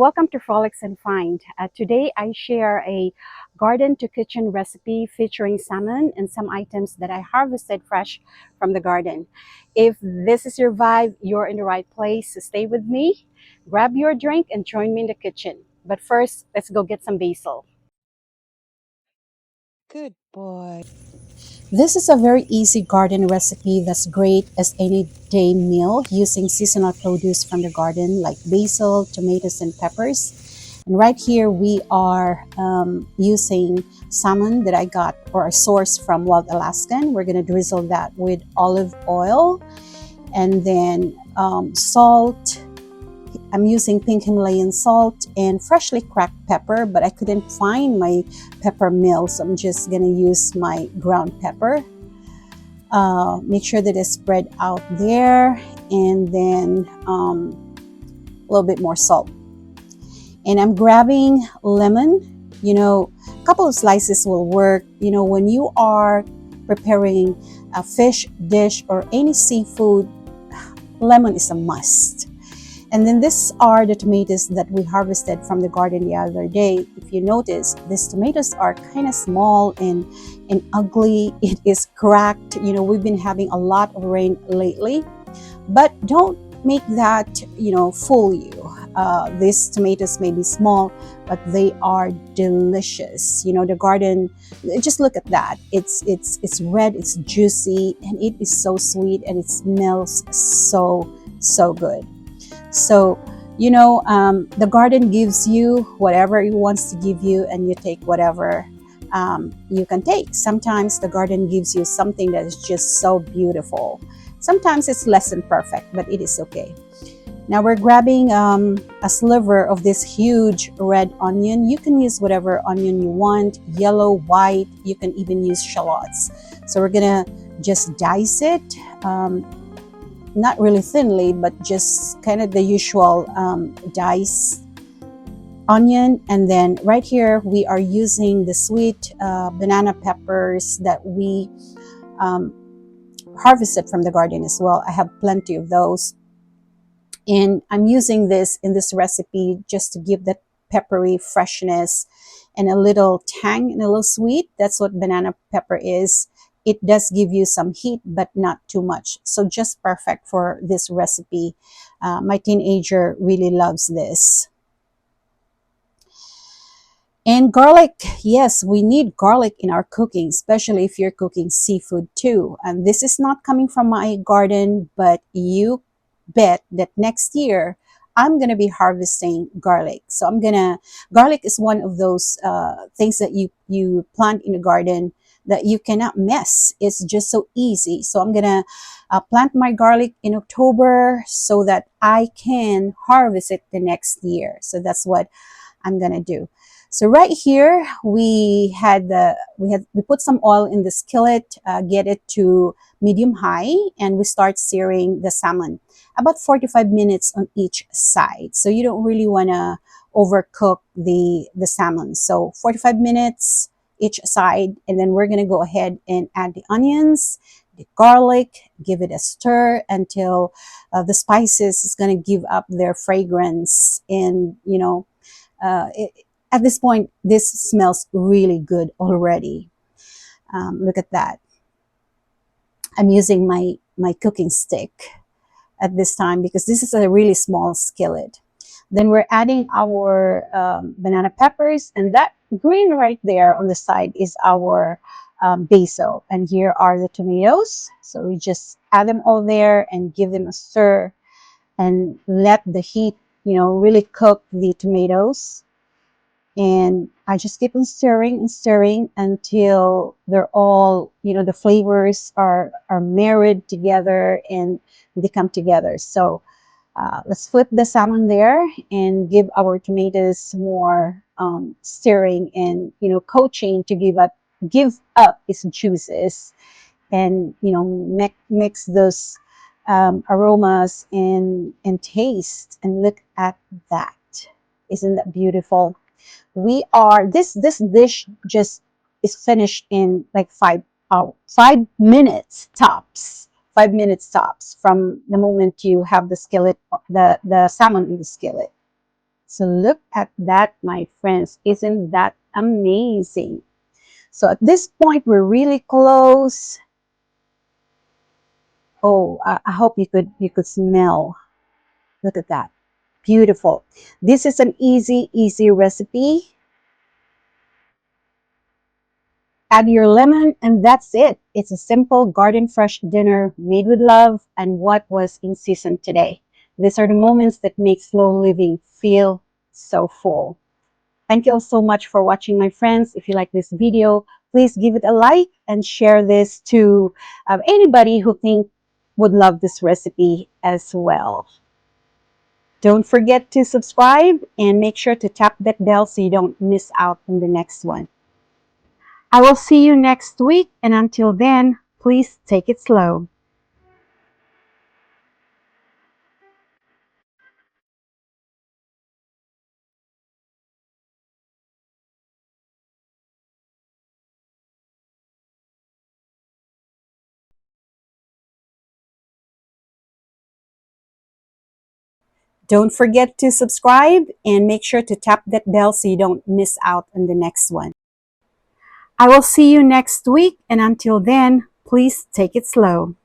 Welcome to Frolics and Find. Today I share a garden to kitchen recipe featuring salmon and some items that I harvested fresh from the garden. If this is your vibe, you're in the right place. So stay with me, grab your drink and join me in the kitchen. But first, let's go get some basil. Good boy. This is a very easy garden recipe that's great as any day meal using seasonal produce from the garden like basil, tomatoes, and peppers. And right here we are using salmon that I got or I sourced from Wild Alaskan. We're going to drizzle that with olive oil and then salt. I'm using pink Himalayan salt and freshly cracked pepper, but I couldn't find my pepper mill, so I'm just gonna use my ground pepper. Make sure that it's spread out there, and then a little bit more salt. And I'm grabbing lemon. A couple of slices will work. When you are preparing a fish dish or any seafood, lemon is a must. And then these are the tomatoes that we harvested from the garden the other day. If you notice, these tomatoes are kind of small and ugly. It is cracked. We've been having a lot of rain lately, but don't make that, fool you. These tomatoes may be small, but they are delicious. The garden, just look at that. It's red, it's juicy, and it is so sweet, and it smells so good. So, the garden gives you whatever it wants to give you, and you take whatever you can take. Sometimes the garden gives you something that is just so beautiful. Sometimes it's less than perfect, but it is okay. Now we're grabbing a sliver of this huge red onion. You can use whatever onion you want, yellow, white, you can even use shallots. So we're gonna just dice it. Not really thinly, but just kind of the usual dice onion. And then right here we are using the sweet banana peppers that we harvested from the garden as well. I have plenty of those, and I'm using this in this recipe just to give that peppery freshness and a little tang and a little sweet. That's what banana pepper is. It does give you some heat, but not too much. So just perfect for this recipe. My teenager really loves this. And garlic, yes, we need garlic in our cooking, especially if you're cooking seafood too. And this is not coming from my garden, but you bet that next year I'm going to be harvesting garlic. So garlic is one of those things that you plant in the garden that you cannot mess. It's just so easy. So I'm going to plant my garlic in October so that I can harvest it the next year. So that's what I'm going to do. So right here we put some oil in the skillet, get it to medium high, and we start searing the salmon about 45 minutes on each side. So you don't really want to overcook the salmon. So 45 minutes each side, and then we're going to go ahead and add the onions, the garlic, give it a stir until the spices is going to give up their fragrance. And at this point, this smells really good already. Look at that. I'm using my cooking stick at this time because this is a really small skillet. Then we're adding our banana peppers, and that green right there on the side is our basil. And here are the tomatoes. So we just add them all there and give them a stir and let the heat, really cook the tomatoes. And I just keep on stirring and stirring until they're all, the flavors are married together and they come together. So let's flip the salmon there and give our tomatoes more stirring and coaching to give up its juices, and mix those aromas and taste. And look at that! Isn't that beautiful? This dish just is finished in like 5 minutes tops. 5 minutes tops from the moment you have the salmon in the skillet. So look at that, my friends. Isn't that amazing? So at this point, we're really close. Oh, I hope you could smell. Look at that. Beautiful. This is an easy recipe. Add your lemon and that's it. It's a simple garden fresh dinner made with love and what was in season today. These are the moments that make slow living feel so full. Thank you all so much for watching, my friends. If you like this video, please give it a like and share this to anybody who think would love this recipe as well. Don't forget to subscribe and make sure to tap that bell so you don't miss out on the next one. I will see you next week, and until then, please take it slow. Don't forget to subscribe and make sure to tap that bell so you don't miss out on the next one. I will see you next week, and until then, please take it slow.